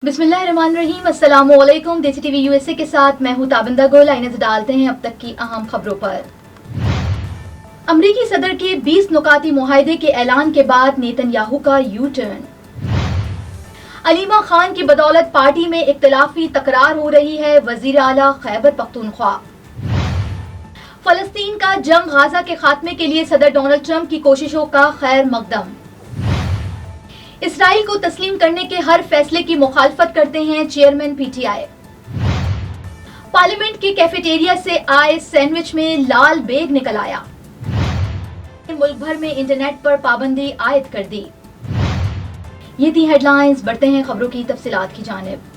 बिस्मिल्लाहिर्रहमानिर्रहीम, अस्सलाम वालेकुम। देसी टीवी यूएसए के साथ मैं हूं ताबिंदा गुल। आइए नजर डालते हैं अब तक की अहम खबरों पर। अमरीकी सदर के 20 नुकाती मुआहदे के ऐलान के बाद नेतन्याहू का यू टर्न। अलीमा खान की बदौलत पार्टी में इख्तिलाफी तकरार हो रही है, वजीर आला खैबर पख्तूनख्वा। फलस्तीन का जंग गाजा के खात्मे के लिए सदर डोनाल्ड ट्रंप की कोशिशों का खैर मकदम। इसराइल को तस्लीम करने के हर फैसले की मुखालफत करते हैं चेयरमैन पीटीआई। पार्लियामेंट के कैफेटेरिया से आए सैंडविच में लाल बेग निकल आया। मुल्क भर में इंटरनेट पर पाबंदी आयद कर दी। ये थी हेडलाइंस। बढ़ते हैं खबरों की तफसीलात की जानिब।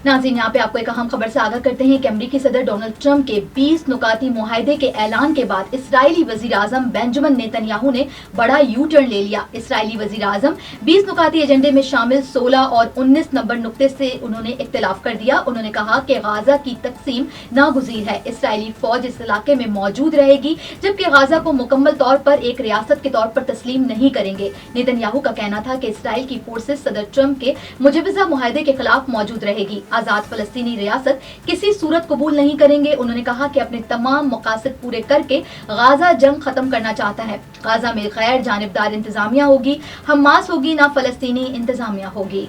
नाज़रीन, यहाँ पे आपको एक अहम खबर से आगाह करते हैं कि अमरीकी सदर डोनाल्ड ट्रंप के 20 नुकाती मुआहदे के ऐलान के बाद इसराइली वजीर आजम बेंजामिन नेतन्याहू ने बड़ा यू टर्न ले लिया। इसराइली वजीर आजम 20 नुकाती एजेंडे में शामिल 16 और 19 नंबर नुक्ते से उन्होंने इख्तिलाफ कर दिया। उन्होंने कहा कि गाजा की तकसीम नागुज़ीर है, इसराइली फौज इस इलाके में मौजूद रहेगी, जबकि गाजा को मुकम्मल तौर पर एक रियासत के तौर पर तस्लीम नहीं करेंगे। नेतन्याहू का कहना था कि इसराइल की फोर्सेस सदर ट्रंप के मुजवजा मुआहदे के खिलाफ मौजूद रहेगी। आजाद फलस्तीनी रियासत किसी सूरत कबूल नहीं करेंगे। उन्होंने कहा कि अपने तमाम मकासद पूरे करके गाजा जंग खत्म करना चाहता है। गाजा में गैर जानिबदार इंतजामिया होगी, हमास होगी, ना फलस्तीनी इंतजामिया होगी।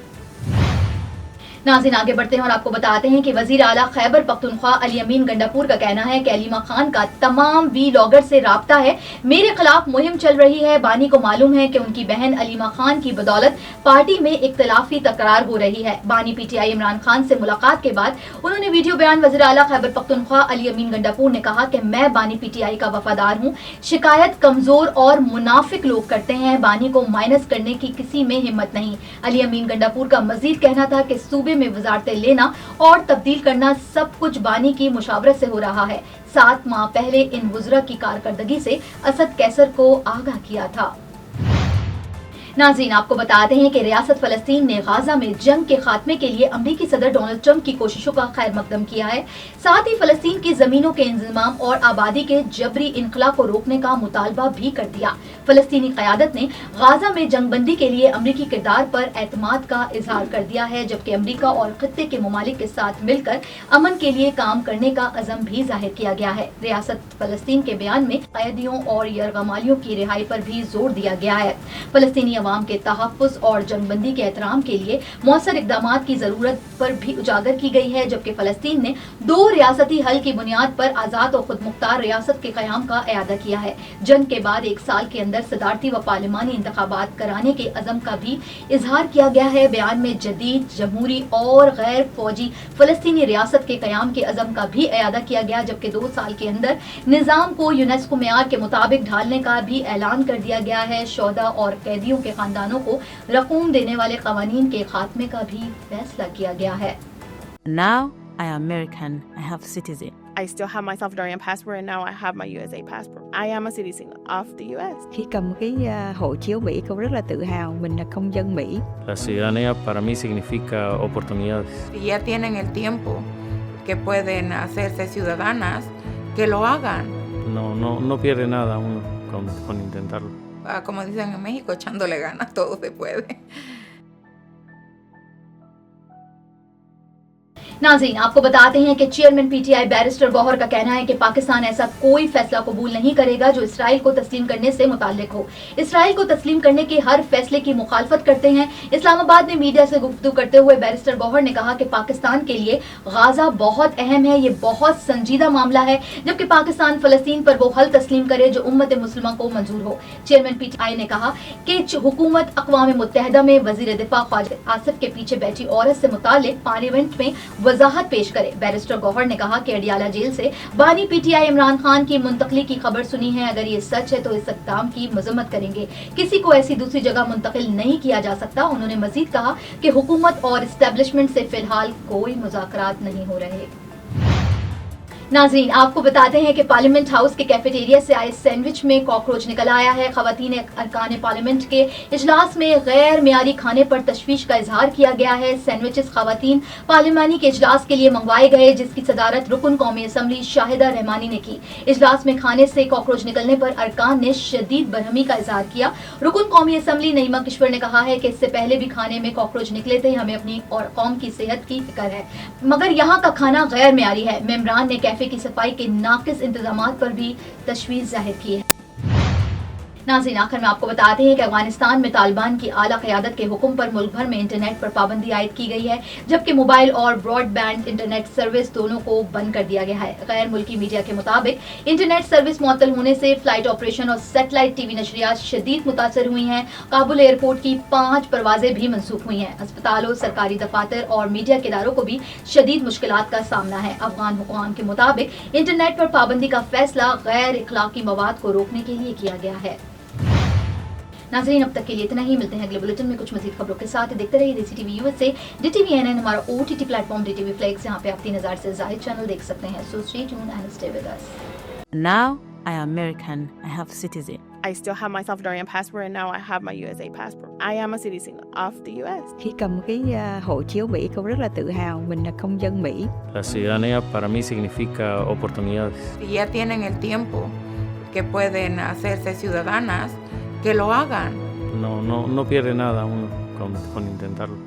नाज़रीन, आगे बढ़ते हैं और आपको बताते हैं कि वजीर आला खैबर पख्तूनख्वा अली अमीन गंडापुर का कहना है कि अलीमा खान का तमाम वीलॉगर से राब्ता है, मेरे खिलाफ मुहिम चल रही है। बानी को मालूम है कि उनकी बहन अलीमा खान की बदौलत पार्टी में इख्तिलाफी तकरार हो रही है। बानी पीटीआई इमरान खान से मुलाकात के बाद उन्होंने वीडियो बयान वजीर आला खैबर पख्तूनख्वा अली अमीन गंडापुर ने कहा कि मैं बानी पीटीआई का वफादार हूँ। शिकायत कमजोर और मुनाफिक लोग करते हैं, बानी को माइनस करने की किसी में हिम्मत नहीं। अली अमीन गंडापुर का मजीद कहना था कि सूबे में वजारतें लेना और तब्दील करना सब कुछ बानी की मुशावरत से हो रहा है। 7 माह पहले इन वुज़रा की कारकर्दगी से असद कैसर को आगाह किया था। नाज़रीन, आपको बताते हैं कि रियासत फलस्तीन ने गाजा में जंग के खात्मे के लिए अमरीकी सदर डोनाल्ड ट्रंप की कोशिशों का खैर मकदम किया है। साथ ही फलस्तीन की जमीनों के इंतजाम और आबादी के जबरी इनखला को रोकने का मुतालबा भी कर दिया। फलस्तीनी क़यादत ने गाजा में जंगबंदी के लिए अमरीकी किरदार पर एतमाद का इजहार कर दिया है, जबकि अमरीका और खित्ते के ममालिक के साथ मिलकर अमन के लिए काम करने का अज़म भी जाहिर किया गया है। रियासत फलस्तीन के बयान में कैदियों और यरगमालियों की रिहाई पर भी जोर दिया गया है। फलस्तीनी अवाम के तहफ़्फ़ुज़ और जंगबंदी के एहतराम के लिए मौसर इक़दामात की ज़रूरत पर भी उजागर की गई है, जबकि फ़लस्तीन ने 2 रियासती हल की बुनियाद पर आज़ाद और खुदमुख्तार रियासत के क़याम का इरादा किया है। जंग के बाद 1 साल के अंदर सदारती व पार्लिमानी इंतखाबात कराने के अज़म का भी इजहार किया गया है। बयान में जदीद जमहूरी और गैर फौजी फ़लस्तीनी रियासत के क़याम के अज़म का भी इरादा किया गया, जबकि 2 साल के अंदर निज़ाम को यूनेस्को मेयार के मुताबिक ढालने का भी ऐलान कर दिया गया है। शोहदा और कैदियों के खानदानों को रकूम देने वाले कवानीन के खात्मे का भी फैसला किया गया है। Now I am American. I have citizen. I still have my Salvadorian passport and now I have my USA passport. I am a citizen of the US. Khi cầm cái hộ chiếu Mỹ, cô rất là tự hào mình là công dân Mỹ. La ciudadanía para mí significa oportunidades. Si ya tienen el tiempo que pueden hacerse ciudadanas, que lo hagan. No pierde nada uno con intentarlo. Como dicen en México, echándole ganas, todo se puede. नाज़रीन, आपको बताते हैं कि chairman PTI barrister Gauhar का कहना है कि पाकिस्तान ऐसा कोई फैसला कबूल नहीं करेगा जो इसराइल को तस्लीम करने से मुताल्लिक हो। इसराइल को तस्लीम करने के हर फैसले की मुखालफत करते हैं। इस्लामाबाद में मीडिया से गुफ्तगू करते हुए बैरिस्टर गौहर ने कहा कि पाकिस्तान के लिए गाजा बहुत अहम है, ये बहुत संजीदा मामला है, जबकि पाकिस्तान फलस्तीन पर वो हल तस्लीम करे जो उम्मत मुस्लिमा को मंजूर हो। चेयरमैन पीटीआई ने कहा कि हुकूमत अक़वाम मुत्तहिदा में वज़ीर दिफा ख्वाजा आसिफ के पीछे बैठी औरत से मुताल्लिक पार्लियामेंट में वजाहत पेश करे। बैरिस्टर गौहर ने कहा कि अडियाला जेल से बानी पीटीआई इमरान खान की मुंतकली की खबर सुनी है, अगर ये सच है तो इस इक़दाम की मज़म्मत करेंगे। किसी को ऐसी दूसरी जगह मुंतकिल नहीं किया जा सकता। उन्होंने मजीद कहा कि हुकूमत और एस्टेब्लिशमेंट से फिलहाल कोई मुज़ाकरात नहीं हो रहे। नाज़रीन, आपको बताते हैं कि पार्लियामेंट हाउस के कैफेटेरिया से आए सैंडविच में कॉकरोच निकल आया है। खवातीन अरकान पार्लियामेंट के इजलास में गैर मियारी खाने पर तशवीश का इजहार किया गया है। सैंडविचेस खवातीन पार्लियामानी के इजलास के लिए मंगवाए गए, जिसकी सदारत रुकन कौमी असम्बली शाहिदा रहमानी ने की। इजलास में खाने से कॉकरोच निकलने पर अरकान ने शदीद बरहमी का इजहार किया। रुकन कौमी असम्बली नईमा किश्वर ने कहा है कि इससे पहले भी खाने में कॉकरोच निकले थे, हमें अपनी और कौम की सेहत की फिक्र है, मगर यहाँ का खाना गैर मियारी है। मेम्बरान ने कैफे की सफाई के नाकिस इंतजामात पर भी तशवीश जाहिर की है। नाज़रीन, आखिर में आपको बताते हैं कि अफगानिस्तान में तालिबान की आला क़यादत के हुक्म पर मुल्क भर में इंटरनेट पर पाबंदी आयद की गई है, जबकि मोबाइल और ब्रॉडबैंड इंटरनेट सर्विस दोनों को बंद कर दिया गया है। गैर मुल्की मीडिया के मुताबिक इंटरनेट सर्विस मुअत्तल होने से फ्लाइट ऑपरेशन और सैटेलाइट टीवी नशरियात शदीद मुतासर हुई हैं। काबुल एयरपोर्ट की 5 परवाजें भी मनसूख हुई हैं। अस्पतालों, सरकारी दफातर और मीडिया के इदारों को भी शदीद मुश्किलात का सामना है। अफगान हुक्काम के मुताबिक इंटरनेट पर पाबंदी का फैसला गैर इखलाकी मवाद को रोकने के लिए किया गया है। नाज़रीन, अब तक के लिए इतना ही। मिलते हैं अगले बुलेटिन में कुछ मजीद खबरों के साथ। देखते रहिए देसी टीवी यूएसए, DTV NN, हमारा OTT प्लेटफॉर्म DTV Flex, जहां पे आप 3000 से ज़ायद चैनल देख सकते हैं। So stay tuned and stay with us. Now I am American. I have citizen. I still have my Salvadorian passport, and now I have my USA passport. I am a citizen of the US. Khi cầm cái hộ chiếu Mỹ, cô rất là tự hào mình là công dân Mỹ. La ciudadanía para mí significa oportunidades. Si ya tienen el tiempo que pueden hacerse ciudadanas, que lo hagan. No pierde nada uno con intentarlo.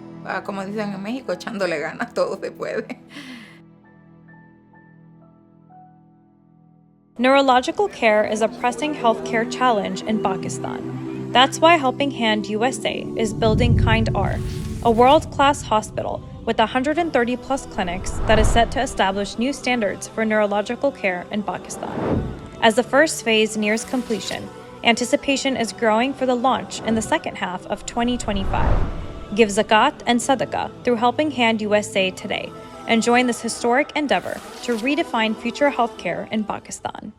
Como dicen en México, echándole ganas, todo se puede. Neurological care is a pressing healthcare challenge in Pakistan. That's why Helping Hand USA is building Kind R, a world-class hospital with 130 plus clinics that is set to establish new standards for neurological care in Pakistan. As the first phase nears completion, anticipation is growing for the launch in the second half of 2025. Give zakat and sadaqah through Helping Hand USA today and join this historic endeavor to redefine future healthcare in Pakistan.